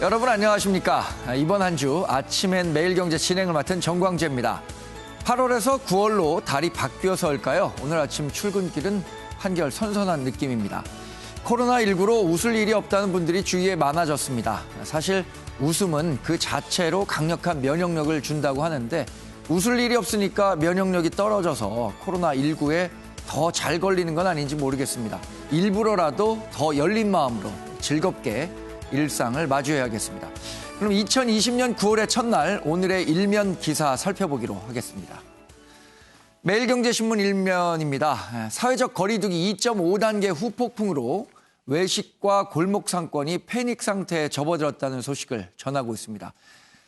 여러분 안녕하십니까? 이번 한 주 아침엔 매일경제 진행을 맡은 정광재입니다. 8월에서 9월로 달이 바뀌어서일까요? 오늘 아침 출근길은 한결 선선한 느낌입니다. 코로나19로 웃을 일이 없다는 분들이 주위에 많아졌습니다. 사실 웃음은 그 자체로 강력한 면역력을 준다고 하는데 웃을 일이 없으니까 면역력이 떨어져서 코로나19에 더 잘 걸리는 건 아닌지 모르겠습니다. 일부러라도 더 열린 마음으로 즐겁게 일상을 마주해야겠습니다. 그럼 2020년 9월의 첫날 오늘의 일면 기사 살펴보기로 하겠습니다. 매일경제신문 일면입니다. 사회적 거리두기 2.5단계 후폭풍으로 외식과 골목 상권이 패닉 상태에 접어들었다는 소식을 전하고 있습니다.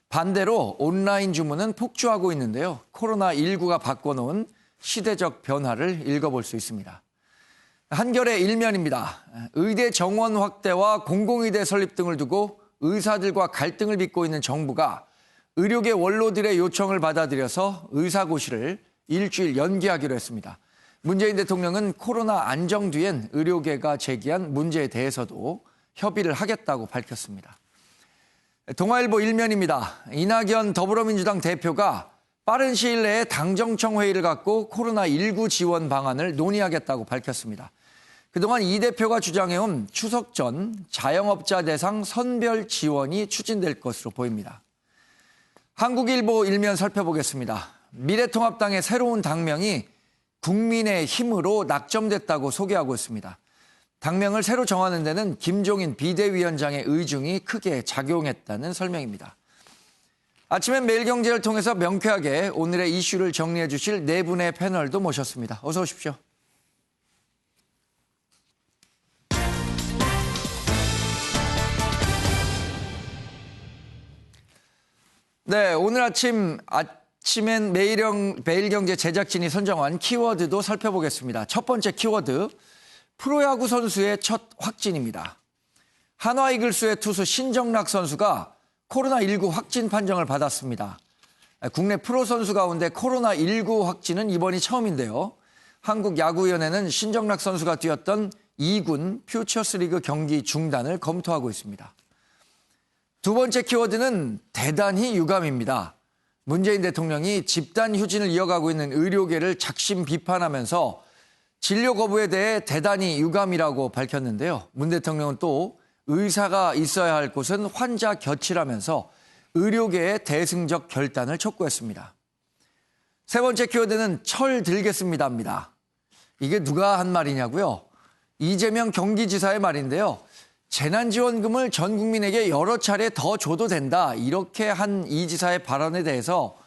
반대로 온라인 주문은 폭주하고 있는데요. 코로나19가 바꿔놓은 시대적 변화를 읽어볼 수 있습니다. 한겨레 일면입니다. 의대 정원 확대와 공공의대 설립 등을 두고 의사들과 갈등을 빚고 있는 정부가 의료계 원로들의 요청을 받아들여서 의사고시를 일주일 연기하기로 했습니다. 문재인 대통령은 코로나 안정 뒤엔 의료계가 제기한 문제에 대해서도 협의를 하겠다고 밝혔습니다. 동아일보 일면입니다. 이낙연 더불어민주당 대표가 빠른 시일 내에 당정청 회의를 갖고 코로나19 지원 방안을 논의하겠다고 밝혔습니다. 그동안 이 대표가 주장해온 추석 전 자영업자 대상 선별 지원이 추진될 것으로 보입니다. 한국일보 일면 살펴보겠습니다. 미래통합당의 새로운 당명이 국민의힘으로 낙점됐다고 소개하고 있습니다. 당명을 새로 정하는 데는 김종인 비대위원장의 의중이 크게 작용했다는 설명입니다. 아침엔 매일경제를 통해서 명쾌하게 오늘의 이슈를 정리해 주실 네 분의 패널도 모셨습니다. 어서 오십시오. 네, 오늘 아침엔 매일경제 제작진이 선정한 키워드도 살펴보겠습니다. 첫 번째 키워드, 프로야구 선수의 첫 확진입니다. 한화 이글스의 투수 신정락 선수가 코로나19 확진 판정을 받았습니다. 국내 프로 선수 가운데 코로나19 확진은 이번이 처음인데요. 한국야구위원회는 신정락 선수가 뛰었던 2군 퓨처스리그 경기 중단을 검토하고 있습니다. 두 번째 키워드는 대단히 유감입니다. 문재인 대통령이 집단 휴진을 이어가고 있는 의료계를 작심 비판하면서 진료 거부에 대해 대단히 유감이라고 밝혔는데요. 문 대통령은 또 의사가 있어야 할 곳은 환자 곁이라면서 의료계의 대승적 결단을 촉구했습니다. 세 번째 키워드는 철 들겠습니다입니다. 이게 누가 한 말이냐고요? 이재명 경기지사의 말인데요. 재난지원금을 전 국민에게 여러 차례 더 줘도 된다. 이렇게 한 이 지사의 발언에 대해서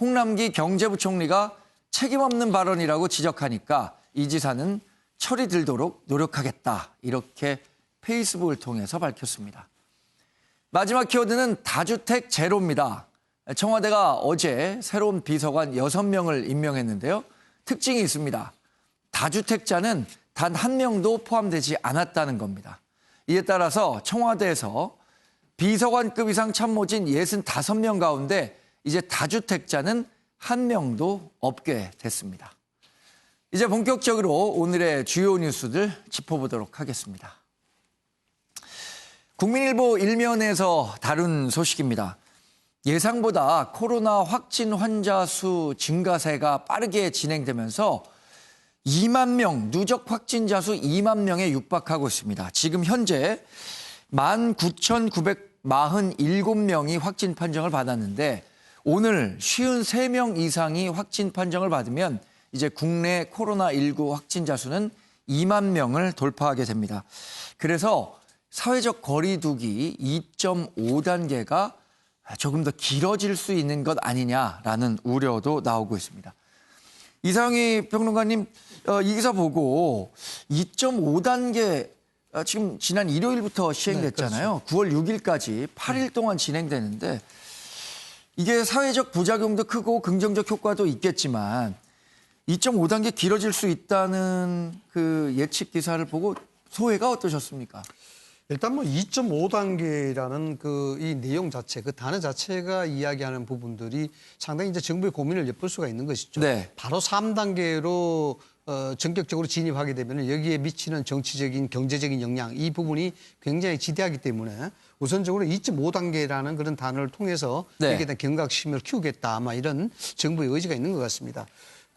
홍남기 경제부총리가 책임없는 발언이라고 지적하니까 이 지사는 철이 들도록 노력하겠다. 이렇게 페이스북을 통해서 밝혔습니다. 마지막 키워드는 다주택 제로입니다. 청와대가 어제 새로운 비서관 6명을 임명했는데요. 특징이 있습니다. 다주택자는 단 한 명도 포함되지 않았다는 겁니다. 이에 따라서 청와대에서 비서관급 이상 참모진 65명 가운데 이제 다주택자는 한 명도 없게 됐습니다. 이제 본격적으로 오늘의 주요 뉴스들 짚어보도록 하겠습니다. 국민일보 일면에서 다룬 소식입니다. 예상보다 코로나 확진 환자 수 증가세가 빠르게 진행되면서 2만 명, 누적 확진자 수 2만 명에 육박하고 있습니다. 지금 현재 19,947명이 확진 판정을 받았는데 오늘 53명 이상이 확진 판정을 받으면 이제 국내 코로나19 확진자 수는 2만 명을 돌파하게 됩니다. 그래서 사회적 거리두기 2.5단계가 조금 더 길어질 수 있는 것 아니냐라는 우려도 나오고 있습니다. 이상희 평론가님, 이 기사 보고 2.5단계 지금 지난 일요일부터 시행됐잖아요. 네, 그렇죠. 9월 6일까지 8일 동안 진행되는데 이게 사회적 부작용도 크고 긍정적 효과도 있겠지만 2.5단계 길어질 수 있다는 그 예측 기사를 보고 소회가 어떠셨습니까? 일단 뭐 2.5단계라는 그 이 내용 자체, 그 단어 자체가 이야기하는 부분들이 상당히 이제 정부의 고민을 엿볼 수가 있는 것이죠. 네. 바로 3단계로 전격적으로 진입하게 되면 여기에 미치는 정치적인, 경제적인 영향 이 부분이 굉장히 지대하기 때문에 우선적으로 2.5단계라는 그런 단어를 통해서 네. 여기에 대한 경각심을 키우겠다. 아마 이런 정부의 의지가 있는 것 같습니다.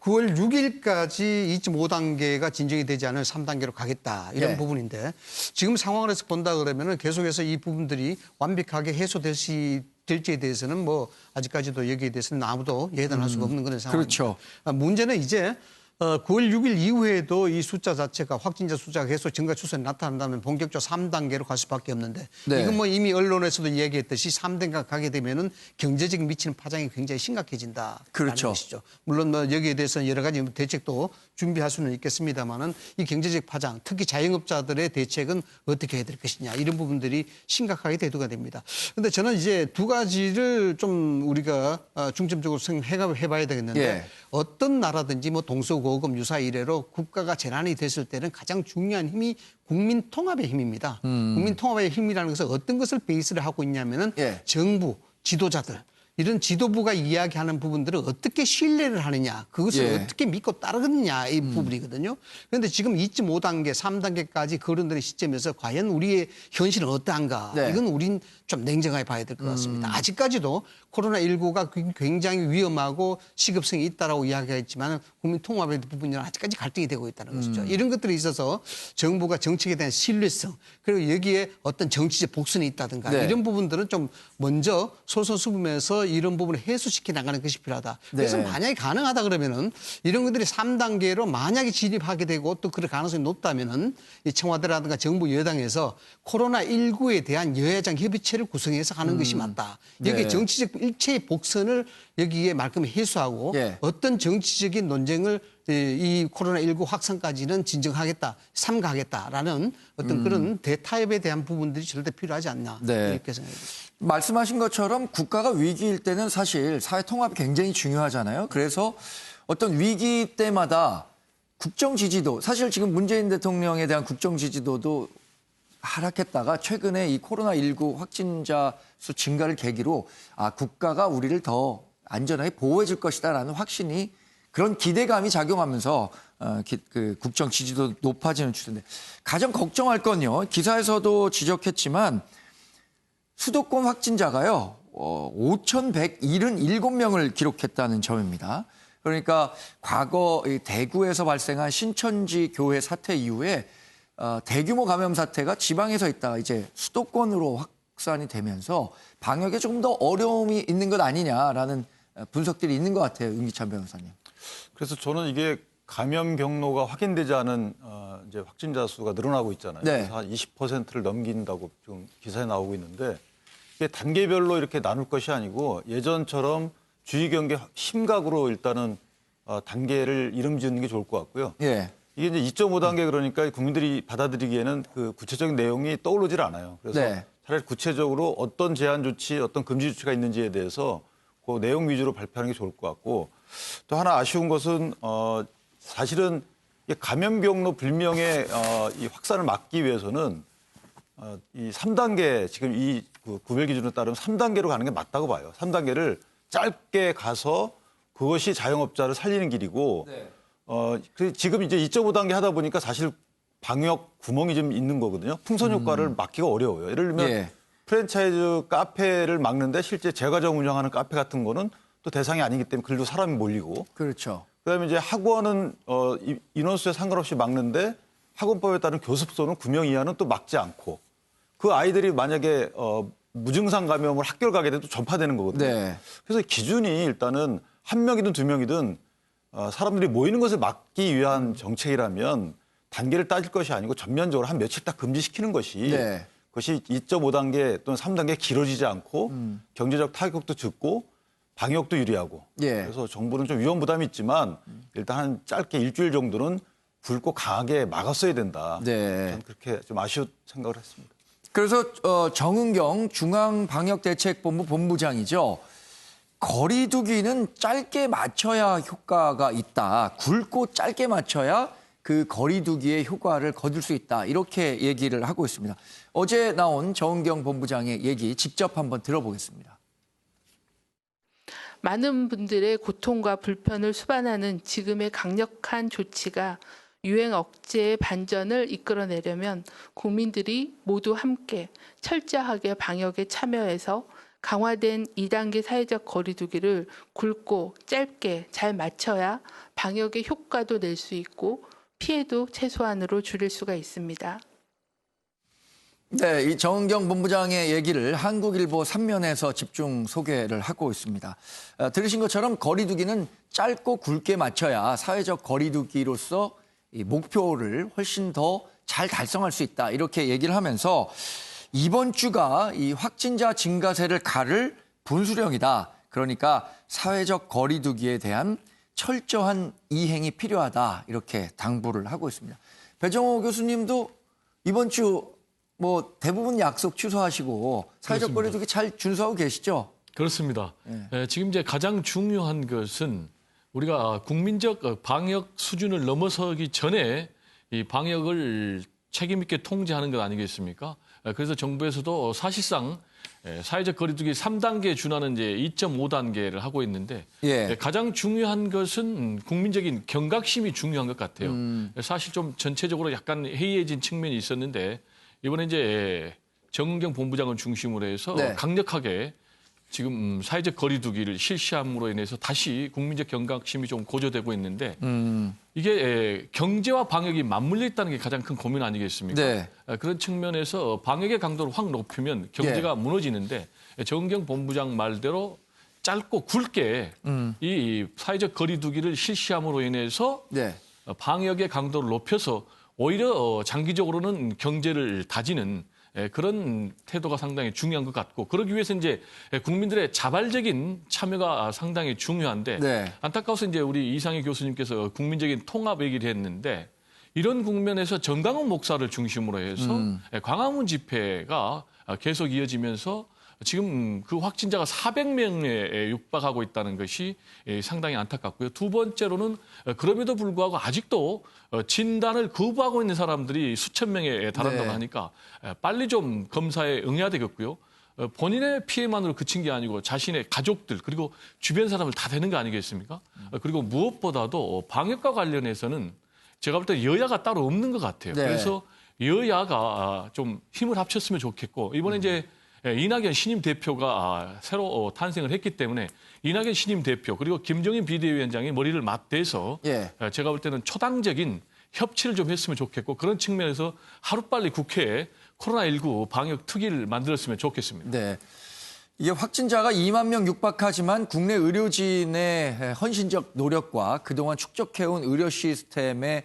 9월 6일까지 2.5단계가 진정이 되지 않을 3단계로 가겠다. 이런 네. 부분인데 지금 상황에서 본다 그러면은 계속해서 이 부분들이 완벽하게 해소될지에 대해서는 뭐 아직까지도 여기에 대해서는 아무도 예단할 수가 없는 그런 상황입니다. 그렇죠. 문제는 이제 9월 6일 이후에도 이 숫자 자체가 확진자 숫자가 계속 증가 추세에 나타난다면 본격적으로 3단계로 갈 수밖에 없는데 네. 이건 뭐 이미 언론에서도 이야기했듯이 3단계가 가게 되면은 경제적인 미치는 파장이 굉장히 심각해진다. 그렇죠. 것이죠. 물론 뭐 여기에 대해서는 여러 가지 대책도 준비할 수는 있겠습니다만은 이 경제적 파장, 특히 자영업자들의 대책은 어떻게 해야 될 것이냐 이런 부분들이 심각하게 대두가 됩니다. 그런데 저는 이제 두 가지를 좀 우리가 중점적으로 생각해봐야 되겠는데 예. 어떤 나라든지 뭐 동서고금 유사 이래로 국가가 재난이 됐을 때는 가장 중요한 힘이 국민 통합의 힘입니다. 국민 통합의 힘이라는 것은 어떤 것을 베이스를 하고 있냐면은 예. 정부, 지도자들 이런 지도부가 이야기하는 부분들을 어떻게 신뢰를 하느냐, 그것을 예. 어떻게 믿고 따르느냐 이 부분이거든요. 그런데 지금 2.5단계, 3단계까지 거론되는 시점에서 과연 우리의 현실은 어떠한가? 네. 이건 우린 좀 냉정하게 봐야 될 것 같습니다. 아직까지도 코로나19가 굉장히 위험하고 시급성이 있다라고 이야기했지만 국민 통합의 부분이 아직까지 갈등이 되고 있다는 것이죠. 이런 것들이 있어서 정부가 정책에 대한 신뢰성 그리고 여기에 어떤 정치적 복선이 있다든가 네. 이런 부분들은 좀 먼저 솔선수범해서 이런 부분을 해소시켜 나가는 것이 필요하다. 그래서 네. 만약에 가능하다 그러면은 이런 것들이 3단계로 만약에 진입하게 되고 또 그럴 가능성이 높다면은 이 청와대라든가 정부 여당에서 코로나19에 대한 여야정 협의체를 구성해서 하는 것이 맞다. 여기에 네. 정치적 일체의 복선을 여기에 말끔히 해소하고 예. 어떤 정치적인 논쟁을 이 코로나19 확산까지는 진정하겠다, 삼가하겠다라는 어떤 그런 대타협에 대한 부분들이 절대 필요하지 않나 네. 이렇게 생각합니다. 말씀하신 것처럼 국가가 위기일 때는 사실 사회 통합이 굉장히 중요하잖아요. 그래서 어떤 위기 때마다 국정 지지도, 사실 지금 문재인 대통령에 대한 국정 지지도도 하락했다가 최근에 이 코로나19 확진자 수 증가를 계기로 국가가 우리를 더 안전하게 보호해 줄 것이다라는 확신이 그런 기대감이 작용하면서 그 국정 지지도 높아지는 추세인데 가장 걱정할 건요. 기사에서도 지적했지만 수도권 확진자가요. 5,177명을 기록했다는 점입니다. 그러니까 과거 이 대구에서 발생한 신천지 교회 사태 이후에 대규모 감염 사태가 지방에서 있다가 이제 수도권으로 확산이 되면서 방역에 조금 더 어려움이 있는 것 아니냐라는 분석들이 있는 것 같아요. 윤기찬 변호사님. 그래서 저는 이게 감염 경로가 확인되지 않은 이제 확진자 수가 늘어나고 있잖아요. 네. 그래서 한 20%를 넘긴다고 지금 기사에 나오고 있는데 이게 단계별로 이렇게 나눌 것이 아니고 예전처럼 주의 경계 심각으로 일단은 단계를 이름 짓는 게 좋을 것 같고요. 예. 이게 이제 2.5단계 그러니까 국민들이 받아들이기에는 그 구체적인 내용이 떠오르질 않아요. 그래서 네. 차라리 구체적으로 어떤 제한 조치, 어떤 금지 조치가 있는지에 대해서 그 내용 위주로 발표하는 게 좋을 것 같고 또 하나 아쉬운 것은 사실은 이 감염 경로 불명의 이 확산을 막기 위해서는 이 3단계 지금 이 구별 기준에 따르면 3단계로 가는 게 맞다고 봐요. 3단계를 짧게 가서 그것이 자영업자를 살리는 길이고 네. 지금 이제 2.5단계 하다 보니까 사실 방역 구멍이 좀 있는 거거든요. 풍선 효과를 막기가 어려워요. 예를 들면 예. 프랜차이즈 카페를 막는데 실제 제과점 운영하는 카페 같은 거는 또 대상이 아니기 때문에 글로 사람이 몰리고 그렇죠. 그다음에 이제 학원은 인원수에 상관없이 막는데 학원법에 따른 교습소는 9명 이하는 또 막지 않고 그 아이들이 만약에 무증상 감염을 학교를 가게 되면 또 전파되는 거거든요. 네. 그래서 기준이 일단은 한 명이든 두 명이든 사람들이 모이는 것을 막기 위한 정책이라면 단계를 따질 것이 아니고 전면적으로 한 며칠 딱 금지시키는 것이 네. 그것이 2.5단계 또는 3단계 길어지지 않고 경제적 타격도 적고 방역도 유리하고 예. 그래서 정부는 좀 위험 부담이 있지만 일단 한 짧게 일주일 정도는 굵고 강하게 막았어야 된다. 네. 저는 그렇게 좀 아쉬운 생각을 했습니다. 그래서 정은경 중앙방역대책본부 본부장이죠. 거리 두기는 짧게 맞춰야 효과가 있다. 굵고 짧게 맞춰야 그 거리 두기의 효과를 거둘 수 있다. 이렇게 얘기를 하고 있습니다. 어제 나온 정은경 본부장의 얘기 직접 한번 들어보겠습니다. 많은 분들의 고통과 불편을 수반하는 지금의 강력한 조치가 유행 억제의 반전을 이끌어내려면 국민들이 모두 함께 철저하게 방역에 참여해서 강화된 2단계 사회적 거리 두기를 굵고 짧게 잘 맞춰야 방역의 효과도 낼 수 있고 피해도 최소한으로 줄일 수가 있습니다. 네, 이 정은경 본부장의 얘기를 한국일보 3면에서 집중 소개를 하고 있습니다. 들으신 것처럼 거리두기는 짧고 굵게 맞춰야 사회적 거리두기로서 이 목표를 훨씬 더 잘 달성할 수 있다. 이렇게 얘기를 하면서 이번 주가 이 확진자 증가세를 가를 분수령이다. 그러니까 사회적 거리두기에 대한 철저한 이행이 필요하다. 이렇게 당부를 하고 있습니다. 배정호 교수님도 이번 주 뭐 대부분 약속 취소하시고 사회적 그렇습니다. 거리두기 잘 준수하고 계시죠? 그렇습니다. 지금 이제 가장 중요한 것은 우리가 국민적 방역 수준을 넘어서기 전에 이 방역을 책임 있게 통제하는 것 아니겠습니까? 그래서 정부에서도 사실상 사회적 거리두기 3단계에 준하는 이제 2.5단계를 하고 있는데 예. 가장 중요한 것은 국민적인 경각심이 중요한 것 같아요. 사실 좀 전체적으로 약간 해이해진 측면이 있었는데 이번에 이제 정은경 본부장을 중심으로 해서 네. 강력하게 지금 사회적 거리두기를 실시함으로 인해서 다시 국민적 경각심이 좀 고조되고 있는데 이게 경제와 방역이 맞물려 있다는 게 가장 큰 고민 아니겠습니까? 네. 그런 측면에서 방역의 강도를 확 높이면 경제가 무너지는데 정은경 본부장 말대로 짧고 굵게 이 사회적 거리두기를 실시함으로 인해서 네. 방역의 강도를 높여서 오히려 장기적으로는 경제를 다지는 그런 태도가 상당히 중요한 것 같고 그러기 위해서 이제 국민들의 자발적인 참여가 상당히 중요한데 네. 안타까워서 이제 우리 이상희 교수님께서 국민적인 통합 얘기를 했는데 이런 국면에서 정강훈 목사를 중심으로 해서 광화문 집회가 계속 이어지면서 지금 그 확진자가 400명에 육박하고 있다는 것이 상당히 안타깝고요. 두 번째로는 그럼에도 불구하고 아직도 진단을 거부하고 있는 사람들이 수천 명에 달한다고 네. 하니까 빨리 좀 검사에 응해야 되겠고요. 본인의 피해만으로 그친 게 아니고 자신의 가족들 그리고 주변 사람을 다 되는 거 아니겠습니까? 그리고 무엇보다도 방역과 관련해서는 제가 볼 때 여야가 따로 없는 것 같아요. 네. 그래서 여야가 좀 힘을 합쳤으면 좋겠고 이번에 이제 이낙연 신임 대표가 새로 탄생을 했기 때문에 이낙연 신임 대표 그리고 김종인 비대위원장이 머리를 맞대서 예. 제가 볼 때는 초당적인 협치를 좀 했으면 좋겠고 그런 측면에서 하루빨리 국회에 코로나19 방역 특위를 만들었으면 좋겠습니다. 네. 이게 확진자가 2만 명 육박하지만 국내 의료진의 헌신적 노력과 그동안 축적해온 의료 시스템의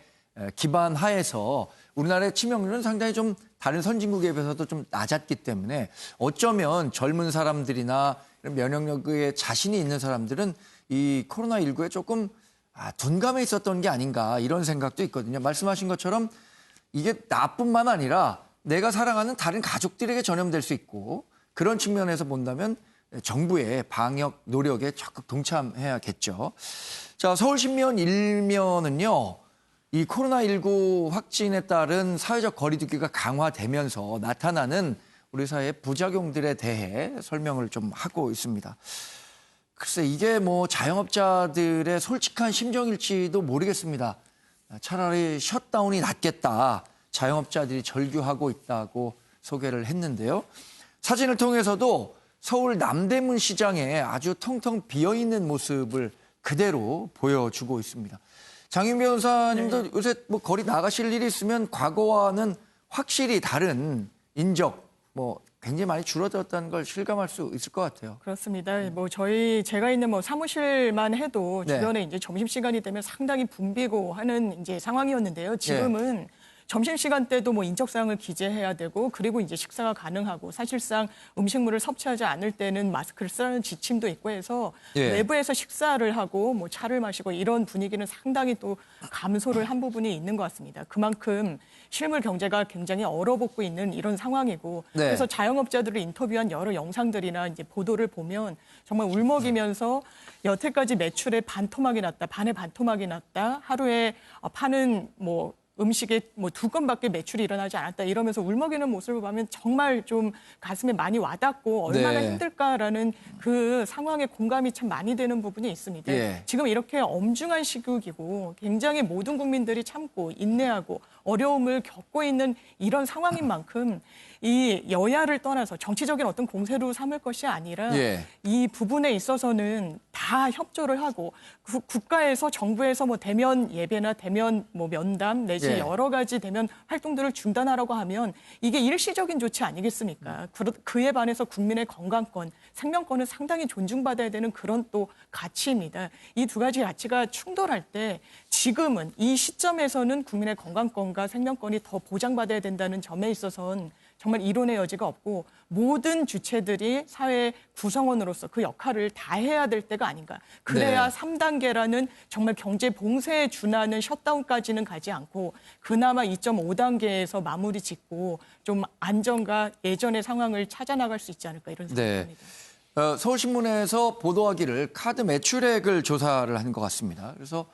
기반 하에서 우리나라의 치명률은 상당히 좀 다른 선진국에 비해서도 좀 낮았기 때문에 어쩌면 젊은 사람들이나 이런 면역력에 자신이 있는 사람들은 이 코로나19에 조금 둔감해 있었던 게 아닌가 이런 생각도 있거든요. 말씀하신 것처럼 이게 나뿐만 아니라 내가 사랑하는 다른 가족들에게 전염될 수 있고 그런 측면에서 본다면 정부의 방역 노력에 적극 동참해야겠죠. 자, 서울신문 일면은요. 이 코로나19 확진에 따른 사회적 거리두기가 강화되면서 나타나는 우리 사회의 부작용들에 대해 설명을 좀 하고 있습니다. 글쎄 이게 뭐 자영업자들의 솔직한 심정일지도 모르겠습니다. 차라리 셧다운이 낫겠다. 자영업자들이 절규하고 있다고 소개를 했는데요. 사진을 통해서도 서울 남대문 시장에 아주 텅텅 비어있는 모습을 그대로 보여주고 있습니다. 장윤 변호사님도 네. 요새 뭐 거리 나가실 일이 있으면 과거와는 확실히 다른 인적, 뭐 굉장히 많이 줄어들었다는 걸 실감할 수 있을 것 같아요. 그렇습니다. 뭐 제가 있는 뭐 사무실만 해도 네. 주변에 이제 점심 시간이 되면 상당히 붐비고 하는 이제 상황이었는데요. 지금은 점심 시간 때도 뭐 인적 사항을 기재해야 되고 그리고 이제 식사가 가능하고 사실상 음식물을 섭취하지 않을 때는 마스크를 쓰라는 지침도 있고 해서 예. 내부에서 식사를 하고 뭐 차를 마시고 이런 분위기는 상당히 또 감소를 한 부분이 있는 것 같습니다. 그만큼 실물 경제가 굉장히 얼어붙고 있는 이런 상황이고 네. 그래서 자영업자들을 인터뷰한 여러 영상들이나 이제 보도를 보면 정말 울먹이면서 여태까지 매출의 반토막이 났다, 반의 반토막이 났다, 하루에 파는 뭐 음식에 뭐 2건밖에 매출이 일어나지 않았다 이러면서 울먹이는 모습을 보면 정말 좀 가슴에 많이 와닿고 얼마나 네. 힘들까라는 그 상황에 공감이 참 많이 되는 부분이 있습니다. 예. 지금 이렇게 엄중한 시국이고 굉장히 모든 국민들이 참고 인내하고 어려움을 겪고 있는 이런 상황인 만큼 이 여야를 떠나서 정치적인 어떤 공세로 삼을 것이 아니라 예. 이 부분에 있어서는 다 협조를 하고 국가에서 정부에서 뭐 대면 예배나 대면 뭐 면담 내지 예. 여러 가지 대면 활동들을 중단하라고 하면 이게 일시적인 조치 아니겠습니까? 그에 반해서 국민의 건강권, 생명권은 상당히 존중받아야 되는 그런 또 가치입니다. 이 두 가지 가치가 충돌할 때 지금은 이 시점에서는 국민의 건강권과 생명권이 더 보장받아야 된다는 점에 있어서는 정말 이론의 여지가 없고 모든 주체들이 사회 구성원으로서 그 역할을 다 해야 될 때가 아닌가. 그래야 네. 3단계라는 정말 경제 봉쇄에 준하는 셧다운까지는 가지 않고 그나마 2.5단계에서 마무리 짓고 좀 안정과 예전의 상황을 찾아나갈 수 있지 않을까 이런 생각입니다. 서울신문에서 보도하기를 카드 매출액을 조사를 한 것 같습니다. 그래서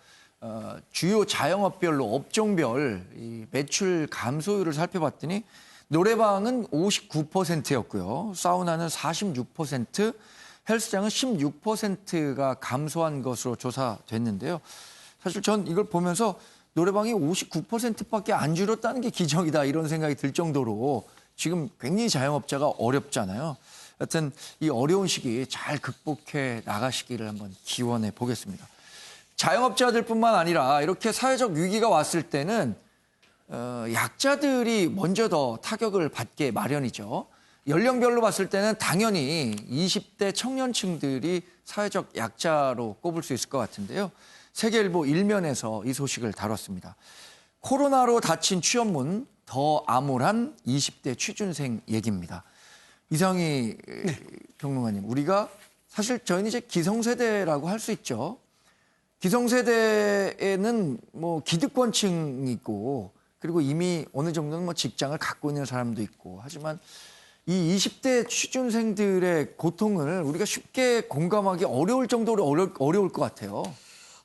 주요 자영업별로 업종별 이 매출 감소율을 살펴봤더니 노래방은 59%였고요. 사우나는 46%, 헬스장은 16%가 감소한 것으로 조사됐는데요. 사실 전 이걸 보면서 노래방이 59%밖에 안 줄었다는 게 기적이다 이런 생각이 들 정도로 지금 굉장히 자영업자가 어렵잖아요. 하여튼 이 어려운 시기 잘 극복해 나가시기를 한번 기원해 보겠습니다. 자영업자들뿐만 아니라 이렇게 사회적 위기가 왔을 때는 약자들이 먼저 더 타격을 받게 마련이죠. 연령별로 봤을 때는 당연히 20대 청년층들이 사회적 약자로 꼽을 수 있을 것 같은데요. 세계일보 1면에서 이 소식을 다뤘습니다. 코로나로 닫힌 취업문 더 암울한 20대 취준생 얘기입니다. 이상희 평론가님, 우리가 사실 저희는 이제 기성세대라고 할 수 있죠. 기성세대에는 뭐 기득권층이 있고 그리고 이미 어느 정도는 뭐 직장을 갖고 있는 사람도 있고 하지만 이 20대 취준생들의 고통을 우리가 쉽게 공감하기 어려울 정도로 어려울 것 같아요.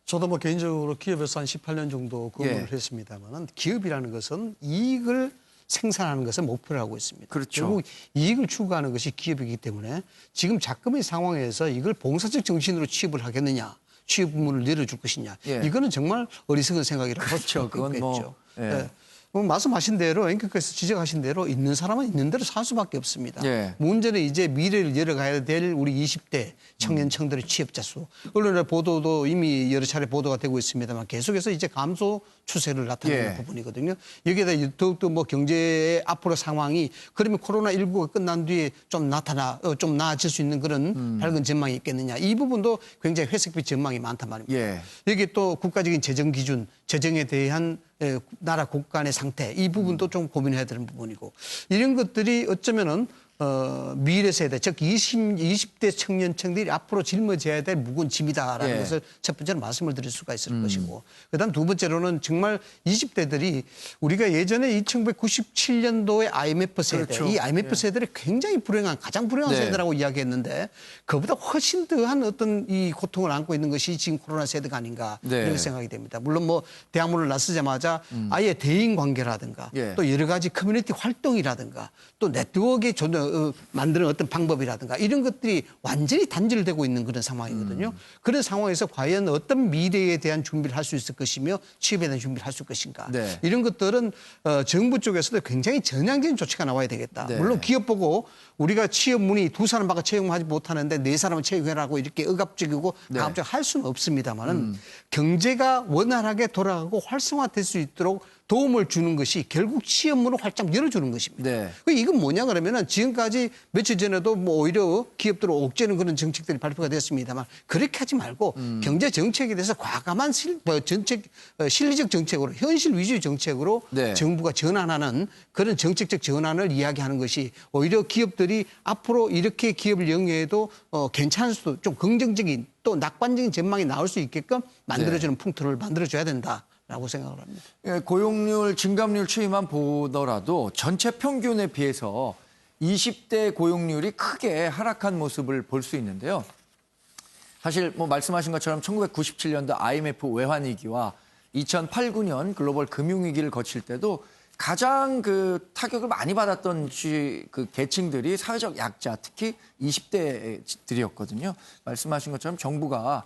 저도 뭐 개인적으로 기업에서 한 18년 정도 근무를 예. 했습니다만 기업이라는 것은 이익을 생산하는 것을 목표로 하고 있습니다. 그렇죠. 결국 이익을 추구하는 것이 기업이기 때문에 지금 자금의 상황에서 이걸 봉사적 정신으로 취업을 하겠느냐, 취업문을 내려줄 것이냐, 예. 이거는 정말 어리석은 생각이라고 그렇죠. 그건 뭐, 있겠죠. 예. 예. 말씀하신 대로 앵커께서 지적하신 대로 있는 사람은 있는 대로 살 수밖에 없습니다. 예. 문제는 이제 미래를 열어가야 될 우리 20대 청년층들의 취업자 수. 언론의 보도도 이미 여러 차례 보도가 되고 있습니다만 계속해서 이제 감소 추세를 나타내는 예. 부분이거든요. 여기에다 더욱더 뭐 경제의 앞으로 상황이 그러면 코로나19가 끝난 뒤에 좀 좀 나아질 수 있는 그런 밝은 전망이 있겠느냐. 이 부분도 굉장히 회색빛 전망이 많단 말입니다. 예. 여기 또 국가적인 재정 기준, 재정에 대한 나라 국간의 상태 이 부분도 좀 고민해야 되는 부분이고 이런 것들이 어쩌면은 미래 세대 즉 20대 청년층들이 앞으로 짊어져야 될 무거운 짐이다라는 예. 것을 첫 번째로 말씀을 드릴 수가 있을 것이고 그다음 두 번째로는 정말 20대들이 우리가 예전에 1997년도의 IMF 세대 그렇죠. 이 IMF 세대를 굉장히 가장 불행한 네. 세대라고 이야기했는데 그보다 훨씬 더한 어떤 이 고통을 안고 있는 것이 지금 코로나 세대가 아닌가 네. 이렇게 생각이 됩니다. 물론 뭐 대학문을 나서자마자 아예 대인 관계라든가 예. 또 여러 가지 커뮤니티 활동이라든가 또 네트워크에 만드는 어떤 방법이라든가 이런 것들이 완전히 단절되고 있는 그런 상황이거든요. 그런 상황에서 과연 어떤 미래에 대한 준비를 할 수 있을 것이며 취업에 대한 준비를 할 수 있을 것인가. 네. 이런 것들은 정부 쪽에서도 굉장히 전향적인 조치가 나와야 되겠다. 네. 물론 기업 보고 우리가 취업 문의 2사람밖에 채용하지 못하는데 4사람을 채용해라고 이렇게 억압적이고 네. 강압적으로 할 수는 없습니다만은 경제가 원활하게 돌아가고 활성화될 수 있도록 도움을 주는 것이 결국 취업문을 활짝 열어주는 것입니다. 네. 이건 뭐냐 그러면은 지금까지 며칠 전에도 뭐 오히려 기업들을 옥죄는 그런 정책들이 발표가 되었습니다만 그렇게 하지 말고 경제 정책에 대해서 과감한 실리적 정책으로 현실 위주의 정책으로 네. 정부가 전환하는 그런 정책적 전환을 이야기하는 것이 오히려 기업들이 앞으로 이렇게 기업을 영위해도 괜찮을 수도 좀 긍정적인 또 낙관적인 전망이 나올 수 있게끔 만들어주는 풍토를 만들어줘야 된다라고 생각을 합니다. 예, 고용률, 증감률 추이만 보더라도 전체 평균에 비해서 20대 고용률이 크게 하락한 모습을 볼 수 있는데요. 사실 뭐 말씀하신 것처럼 1997년도 IMF 외환위기와 2008, 9년 글로벌 금융위기를 거칠 때도 가장 그 타격을 많이 받았던 그 계층들이 사회적 약자, 특히 20대들이었거든요. 말씀하신 것처럼 정부가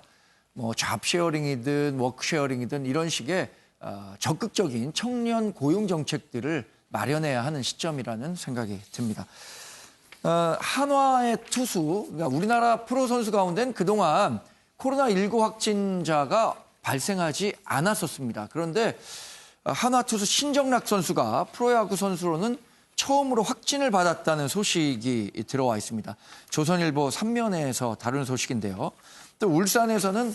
뭐 잡쉐어링이든 워크쉐어링이든 이런 식의 적극적인 청년 고용 정책들을 마련해야 하는 시점이라는 생각이 듭니다. 한화의 투수, 그러니까 우리나라 프로 선수 가운데는 그동안 코로나19 확진자가 발생하지 않았었습니다. 그런데 한화 투수 신정락 선수가 프로야구 선수로는 처음으로 확진을 받았다는 소식이 들어와 있습니다. 조선일보 3면에서 다룬 소식인데요. 또 울산에서는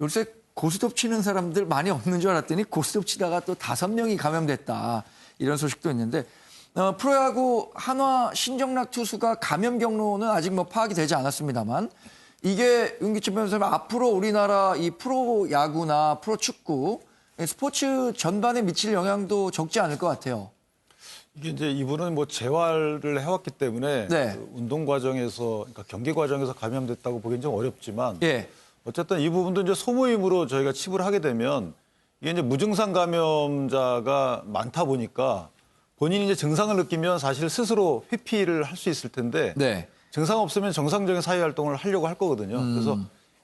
요새 고스톱 치는 사람들 많이 없는 줄 알았더니 고스톱 치다가 또 5명이 감염됐다. 이런 소식도 있는데 프로야구 한화 신정락 투수가 감염 경로는 아직 뭐 파악이 되지 않았습니다만 이게 윤기춘 변호사님 앞으로 우리나라 이 프로야구나 프로축구 스포츠 전반에 미칠 영향도 적지 않을 것 같아요. 이게 이제 이분은 뭐 재활을 해왔기 때문에 네. 그 운동 과정에서, 그러니까 경기 과정에서 감염됐다고 보기엔 좀 어렵지만 예. 어쨌든 이 부분도 이제 소모임으로 저희가 칩을 하게 되면 이게 이제 무증상 감염자가 많다 보니까 본인이 이제 증상을 느끼면 사실 스스로 회피를 할 수 있을 텐데 네. 증상 없으면 정상적인 사회 활동을 하려고 할 거거든요. 그래서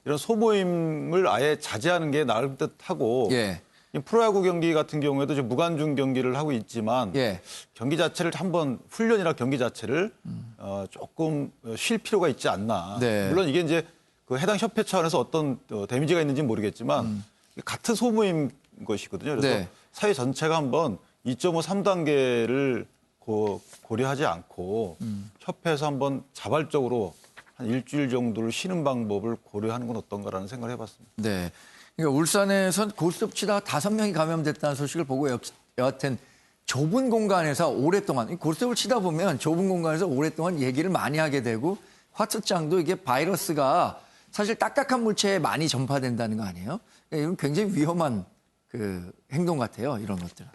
이런 소모임을 아예 자제하는 게 나을 듯하고 예. 이 프로야구 경기 같은 경우에도 이제 무관중 경기를 하고 있지만 예. 경기 자체를 한번 훈련이나 경기 자체를 조금 쉴 필요가 있지 않나. 네. 물론 이게 이제 그 해당 협회 차원에서 어떤 데미지가 있는지는 모르겠지만 같은 소모임 것이거든요. 그래서 네. 사회 전체가 한번 2.5, 3단계를 고려하지 않고 협회에서 한번 자발적으로 한 일주일 정도를 쉬는 방법을 고려하는 건 어떤가라는 생각을 해봤습니다. 네. 그러니까 울산에선 고스톱 치다가 5명이 감염됐다는 소식을 보고 여하튼 좁은 공간에서 오랫동안 고스톱을 치다 보면 좁은 공간에서 오랫동안 얘기를 많이 하게 되고 화투장도 이게 바이러스가 사실 딱딱한 물체에 많이 전파된다는 거 아니에요? 그러니까 이건 굉장히 위험한 그 행동 같아요. 이런 것들은.